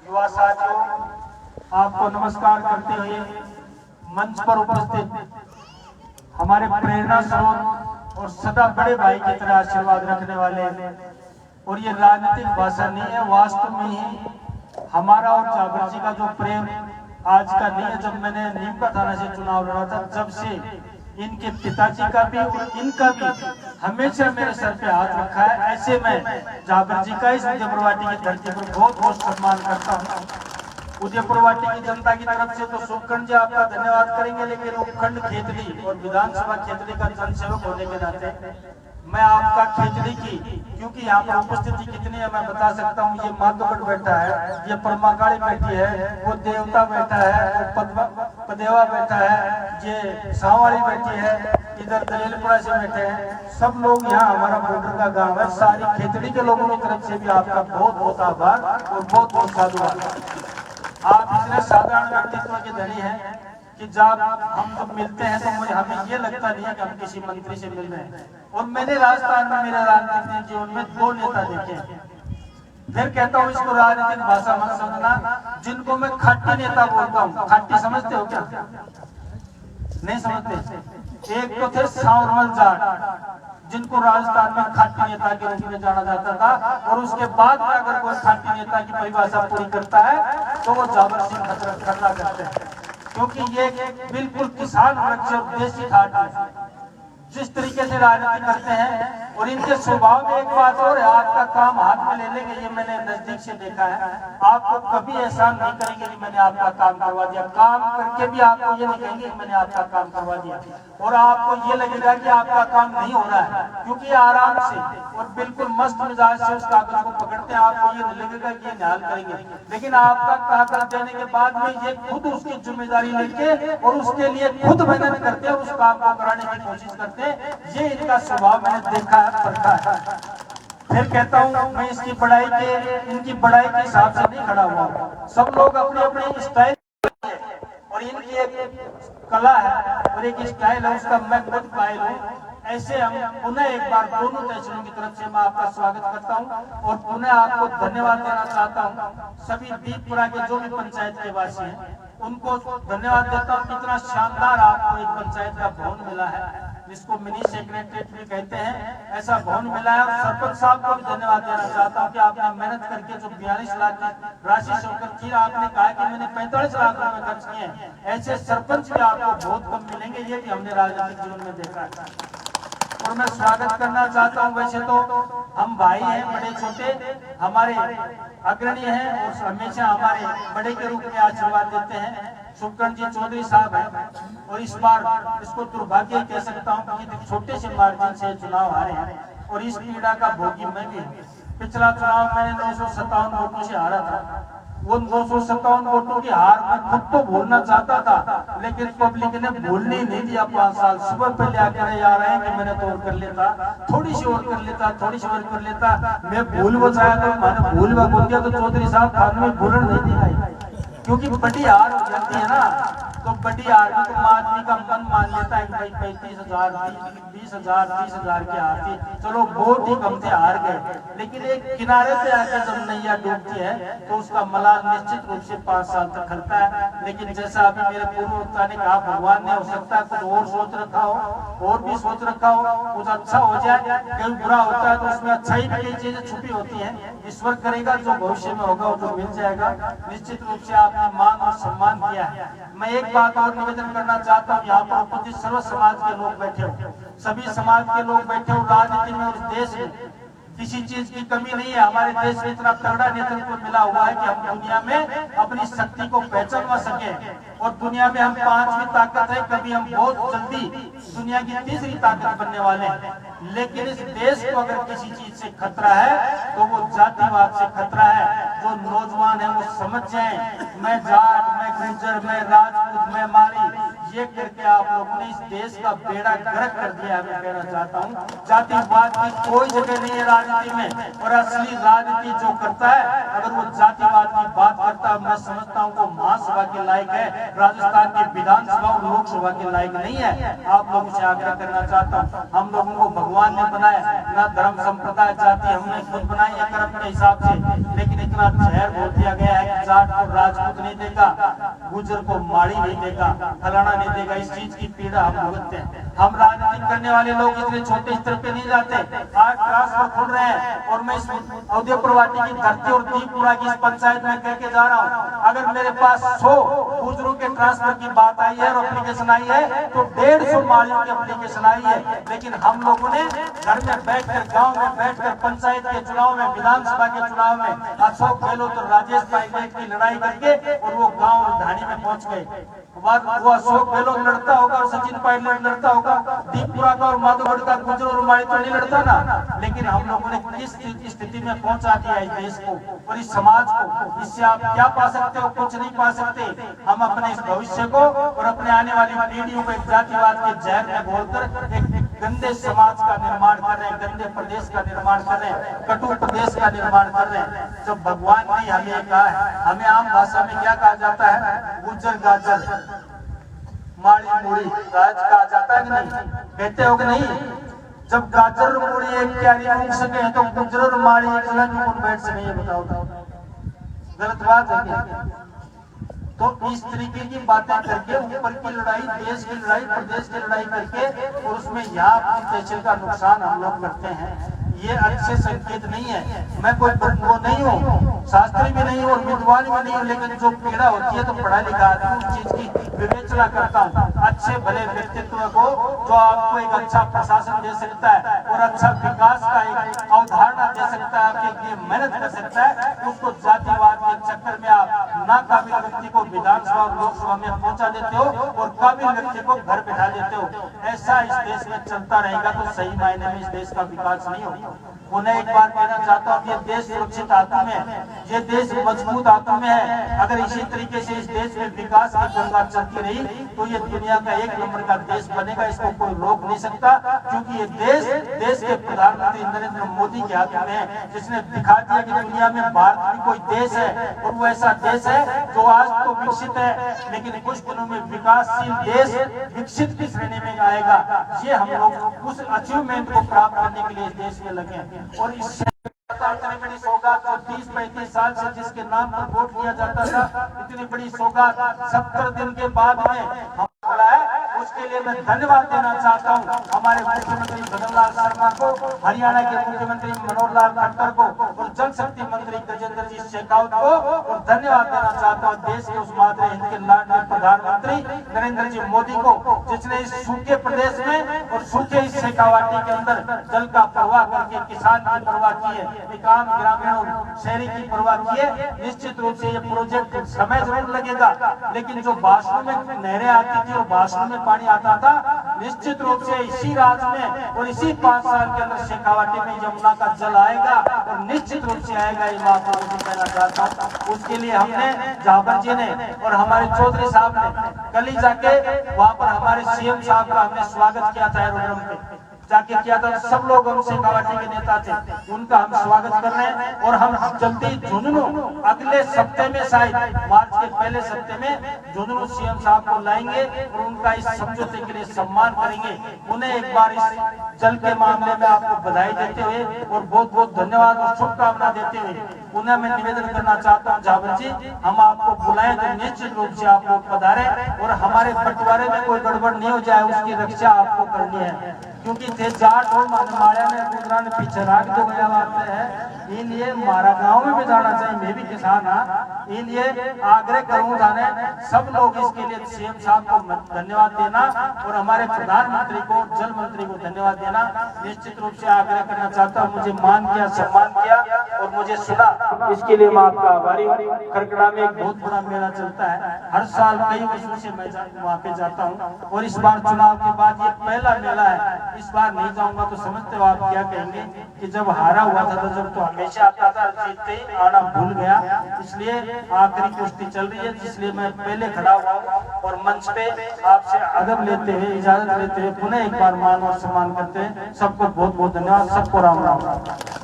युवा साथियों, आपको नमस्कार करते हुए मंच पर उपस्थित हमारे प्रेरणा स्रोत और सदा बड़े भाई की तरह आशीर्वाद रखने वाले, और ये राजनीतिक भाषा नहीं है, वास्तव में ही हमारा और जाबर जी का जो प्रेम आज का नहीं है। जब मैंने नीमका थाना से चुनाव लड़ा था, जब से इनके पिताजी का भी और इनका भी हमेशा मेरे सर पे हाथ रखा है। ऐसे में जाबर जी का इस उदयपुरवाटी की धरती पर बहुत बहुत सम्मान करता हूँ। उदयपुरवाटी की जनता की तरफ से तो सुखखंड जी आपका धन्यवाद करेंगे, लेकिन उपखंड खेतड़ी और विधानसभा खेतड़ी का जनसेवक होने के नाते मैं आपका खेतड़ी की, क्योंकि यहाँ पर उपस्थिति कितनी है मैं बता सकता हूँ। ये माधोगढ़ बैठा है, ये परमाकाली बैठी है, वो देवता बैठा है, वो पदेवा बैठा है, ये सांवाली बैठी है, इधर दलेलपुरा से बैठे हैं। सब लोग यहाँ, हमारा बॉर्डर का गांव है। सारी खेतड़ी के लोगों की तरफ से भी आपका बहुत बहुत आभार और बहुत बहुत साधुवाद। आप इतने साधारण व्यक्तित्व के धनी हैं कि जब हम जब मिलते हैं तो मुझे हमें ये लगता नहीं है कि हम किसी मंत्री से मिल रहे हैं। और मैंने राजस्थान में मेरे राजनीतिक जीवन में 2 नेता देखे। फिर कहता हूँ इसको राजनीतिक भाषा मत समझना, जिनको मैं खाटी नेता बोलता हूँ। खाटी समझते हो क्या? नहीं समझते। एक तो थे सांवरमल जाट, जिनको राजस्थान में खाटी नेता के रूप में जाना जाता था, और उसके बाद में अगर कोई खाटी नेता की परिभाषा पूरी करता है तो वो जाबर सिंह खन्ना करते हैं, क्योंकि ये बिल्कुल किसान वृक्ष और देसी खाद है। जिस तरीके से राजनीति करते हैं, और इनके स्वभाव में एक बात और है, आपका काम हाथ में ले लेंगे, ये मैंने नजदीक से देखा है। आपको कभी एहसान नहीं करेंगे कि मैंने आपका काम करवा दिया, काम करके भी आपको ये नहीं कहेंगे कि मैंने आपका काम करवा दिया। और आपको ये लगेगा कि आपका काम नहीं हो रहा है, क्योंकि आराम से और बिल्कुल मस्त मिजाज से उस कागज को पकड़ते हैं। आपको ये नहीं लगेगा कि ये निहाल करेंगे, लेकिन आपका कागज देने के बाद में ये खुद उसकी जिम्मेदारी लेके और उसके लिए खुद मेहनत करते हैं, उस काम को कराने की कोशिश करते हैं। ये इनका स्वभाव मैंने देखा है, पढ़ा है। फिर कहता हूँ मैं इसकी बड़ाई के, इनकी बड़ाई के हिसाब से नहीं खड़ा हुआ। सब लोग अपने अपने स्टाइल, और इनकी एक कला है और एक स्टाइल है, उसका मैं खुद कायल हूँ। ऐसे हम पुनः एक बार दोनों तहसीलों की तरफ से मैं आपका स्वागत करता हूं और पुनः आपको धन्यवाद देना चाहता हूं। सभी दीपपुरा के जो भी पंचायत के वासी हैं उनको धन्यवाद देता हूं। कितना शानदार आपको एक पंचायत का भवन मिला है, जिसको मिनी सेक्रेटरीट भी कहते हैं, ऐसा भवन मिला है। और सरपंच साहब को भी धन्यवाद देना चाहता हूँ कि आपने मेहनत करके जो 42 लाख की राशि से होकर थी, आपने कहा कि मैंने 45 लाख रुपए खर्च किए हैं। ऐसे सरपंच भी आपको बहुत कम मिलेंगे, ये भी हमने राजनीतिक जीवन में देखा है। और मैं स्वागत करना चाहता हूं। वैसे तो हम भाई हैं, बड़े छोटे हमारे अग्रणी हैं और हमेशा हमारे बड़े के रूप में आशीर्वाद देते हैं। सुखखंड जी चौधरी साहब हैं, और इस बार इसको दुर्भाग्य कह सकता हूं कि छोटे से मार्जिन से चुनाव हारे हैं, और इस पीड़ा का भोगी मैं भी। पिछला चुनाव मैंने 957 वोटों से हारा था। वो 257 वोटों की हार मैं खुद तो भूलना चाहता था, लेकिन पब्लिक ने भूलने नहीं दिया। 5 साल सुबह पहले आकर आ रहे हैं कि मैंने तो और कर लेता, थोड़ी सी और कर लेता, थोड़ी सी और कर लेता। मैं भूल बचाया तो मैंने भूल बन गया, तो चौधरी साहब खान में भूलन नहीं दिया, क्योंकि बड़ी हार हो जाती है ना। तो बड़ी हार में तो आदमी का मन मान लेता है कि भाई 35,000, 20,000, 30,000 की हार थी, चलो बहुत ही कम थे, हार गए। लेकिन एक किनारे पे आकर जब नैया डूबती है तो उसका मलाल निश्चित रूप से 5 साल तक खलता है। लेकिन जैसा अभी मेरे पूर्व वक्ता ने कहा, भगवान ने हो सकता है कुछ और सोच रखा हो, और भी सोच रखा हो, कुछ अच्छा हो जाए। कहीं बुरा होता है तो उसमें अच्छाई भी कई चीजें छुपी होती है। ईश्वर करेगा जो भविष्य में होगा वो जो मिल जाएगा। निश्चित रूप से आपने मान और सम्मान किया है। मैं एक बात और निवेदन करना चाहता हूँ, यहाँ पर उपस्थित सर्व समाज के लोग बैठे हो, सभी समाज के लोग बैठे हो। राजनीति में और देश में किसी चीज की कमी नहीं है। हमारे देश में इतना तगड़ा नेतृत्व मिला हुआ है कि हम दुनिया में अपनी शक्ति को पहचानवा सके, और दुनिया में हम 5वीं ताकत है। कभी हम बहुत जल्दी दुनिया की 3री ताकत बनने वाले हैं। लेकिन इस देश को अगर किसी चीज से खतरा है तो वो जातिवाद से खतरा है। जो नौजवान है वो समझ जाए, मैं जाट, मैं गुर्जर, मैं राजपूत, मैं माली, ये करके आप लोगों ने इस देश का बेड़ा गर्क कर दिया। मैं कहना चाहता हूँ जातिवाद की कोई जगह नहीं है राजनीति में, और असली राजनीति जो करता है अगर वो जातिवाद की बात करता है, मैं समझता हूँ वो महासभा के लायक है, राजस्थान की विधानसभा और लोकसभा के लायक नहीं है। आप लोगों से आग्रह करना चाहता हूँ, हम लोगों को भगवान ने बनाया, ना धर्म संप्रदाय जाति हमने खुद बनाई है कर्म के हिसाब से, लेकिन इतना जहर बोल दिया गया है जाट को राजपूत नहीं देगा, गुजर को माड़ी नहीं देगा, फलाना नहीं देगा। इस चीज की पीड़ा हम भुगतते हैं। हम राजनीति करने वाले लोग इतने छोटे स्तर पे नहीं जाते। आज ट्रांसफर खुल रहे हैं और मैं इस उदयपुर वाटी की धरती और दीपपुरा की इस पंचायत में कह के जा रहा हूँ, अगर मेरे पास 100 गुजरों के ट्रांसफर की बात आई है और एप्लीकेशन आई है तो 150 मालियों की एप्लीकेशन आई है। लेकिन हम लोगों ने घर में बैठकर, गांव में बैठकर, पंचायत के चुनाव में, विधानसभा के चुनाव में अशोक गहलोत और राजेश पायलट की लड़ाई करके और वो गांव और ढाणी में पहुंच गए। वो अशोक गहलोत लड़ता होगा और सचिन पायलट लड़ता होगा, दीपपुरा का और माधोगढ़ का गुजर और माड़ी तो नहीं लड़ता ना। लेकिन हम लोगों ने किस स्थिति में पहुंचा दिया इस देश को और इस समाज को। इससे आप क्या पा सकते हो? कुछ नहीं पा सकते। हम अपने इस भविष्य को और अपने आने वाली पीढ़ियों को एक जातिवाद के जहर में घोलकर एक गंदे समाज का निर्माण कर रहे हैं, गंदे प्रदेश का निर्माण कर रहे हैं, कटु प्रदेश का निर्माण कर रहे हैं। जब भगवान ने हमें कहा है, हमें आम भाषा में क्या कहा जाता है? गुजर गाजर माड़ी मूड़ी गाज कहा जाता है कि नहीं? कहते हो कि नहीं? जब गाजर और मूड़ी एक क्यारी उग सके तो गुजर और माड़ी एक जगह क्यों बैठ सके? बताओ, गलत बात है क्या? तो इस तरीके की बातें करके ऊपर की लड़ाई, देश की लड़ाई, प्रदेश की लड़ाई करके और उसमें यहाँ अपनी तहसील का नुकसान हम लोग करते हैं, ये अच्छे संकेत नहीं है। मैं कोई वो नहीं हूँ, शास्त्री भी नहीं हूँ और विद्वान भी नहीं हूँ, लेकिन जो पीड़ा होती है तो पढ़ा लिखा आदमी उस चीज की विवेचना करता हूँ। अच्छे भले व्यक्तित्व को जो आपको एक अच्छा प्रशासन दे सकता है और अच्छा विकास का एक अवधारणा दे सकता है, आपके लिए मेहनत कर सकता है, उसको जातिवाद के चक्कर में आप नाकाबिल व्यक्ति को विधानसभा और लोकसभा में पहुंचा देते हो और काबिल व्यक्ति को घर बैठा देते हो। ऐसा इस देश में चलता रहेगा तो सही मायने में इस देश का विकास नहीं होगा। उन्हें एक बार कहना चाहता हूँ, ये देश सुरक्षित हाथों में है, ये देश मजबूत हाथों में है। अगर इसी तरीके से इस देश में विकास की गंगा चलती रही तो ये दुनिया का 1 नंबर का देश बनेगा। इसको कोई रोक नहीं सकता, क्योंकि ये देश के प्रधानमंत्री नरेंद्र मोदी के हाथ में है, जिसने दिखा दिया कि दुनिया में भारत भी कोई देश है और वो ऐसा देश है जो आज तो विकसित है लेकिन कुछ दिनों में विकासशील देश विकसित की श्रेणी में आएगा। ये हम लोग उस अचीवमेंट को प्राप्त करने के लिए इस देश में लगे और इस इतनी बड़ी सौगात जो 30-35 साल से जिसके नाम पर वोट किया जाता था, इतनी बड़ी सौगात 70 दिन के बाद में हम बोला है, उसके लिए मैं धन्यवाद देना चाहता हूं हमारे मुख्यमंत्री भगनलाल शर्मा को, हरियाणा के मुख्यमंत्री मनोहर लाल खट्टर को और जल शक्ति मंत्री गजेंद्र जी शेखावत को और धन्यवाद देना चाहता हूं देश के उस मातृ हिंद के लाडले प्रधानमंत्री नरेंद्र जी मोदी को, जिसने इस सूखे प्रदेश में और सूखे इस शेखावाटी के अंदर जल का प्रवाह करके किसान की परवाह की है, एक आम ग्रामीण और शहरी की परवाह की है। निश्चित रूप से ये प्रोजेक्ट समय जरूर लगेगा, लेकिन जो भाषणों में नहरें आती थी और भाषणों में पानी आता था, निश्चित रूप से इसी राज्य में और इसी 5 साल के अंदर शेखावाटी में यमुना का जल आएगा और निश्चित रूप से आएगा। ये बात मैं कहना चाहता हूँ। उसके लिए हमने जाबर जी ने और हमारे चौधरी साहब ने कल ही जाके वहाँ पर हमारे सीएम साहब का हमने स्वागत किया था एरोड्रम पे जाके किया था। सब लोग हम शेखावाटी के नेता थे, उनका हम स्वागत कर रहे हैं और हम जल्दी झुंझुनू अगले सप्ते में, शायद मार्च के पहले सप्ते में झुंझुनू सीएम साहब को लाएंगे और उनका इस समझौते के लिए सम्मान करेंगे। उन्हें एक बार इस जल के मामले में आपको बधाई देते हुए और बहुत बहुत धन्यवाद और शुभकामना देते हुए उन्हें मैं निवेदन करना चाहता हूँ, जाबर जी हम आपको बुलाएं तो निश्चित रूप से आप लोग पधारें और हमारे बंटवारे में कोई गड़बड़ नहीं हो जाए, उसकी रक्षा आपको करनी है। क्योंकि थे जाट और माड़िया ने गुजरा ने पीछे राख जो गया बात है, इसलिए हमारा गांव में भी जाना चाहिए। मैं भी किसान हाँ, इसलिए आग्रह करूँ जाने सब लोग इसके लिए सीएम साहब को धन्यवाद देना और हमारे प्रधानमंत्री को, जल मंत्री को धन्यवाद देना। निश्चित रूप से आग्रह करना चाहता हूँ, मुझे मान किया, सम्मान किया और मुझे सुना, इसके लिए मैं आपका आभारी हूँ। खरकड़ा में एक बहुत बड़ा मेला चलता है, हर साल कई वर्षों से मैं वहाँ पे जाता हूँ और इस बार चुनाव के बाद ये पहला मेला है। इस बार नहीं जाऊंगा तो समझते हो आप क्या कहेंगे कि जब हारा हुआ था तो जब तो हमेशा आता था, जीतते ही आना भूल गया। इसलिए आखिरी कुश्ती चल रही है, इसलिए मैं पहले खड़ा हुआ हूँ और मंच पे आपसे अदब लेते हुए, इजाजत लेते हुए पुनः एक बार मान और सम्मान करते हैं। सबको बहुत बहुत धन्यवाद, सबको राम राम।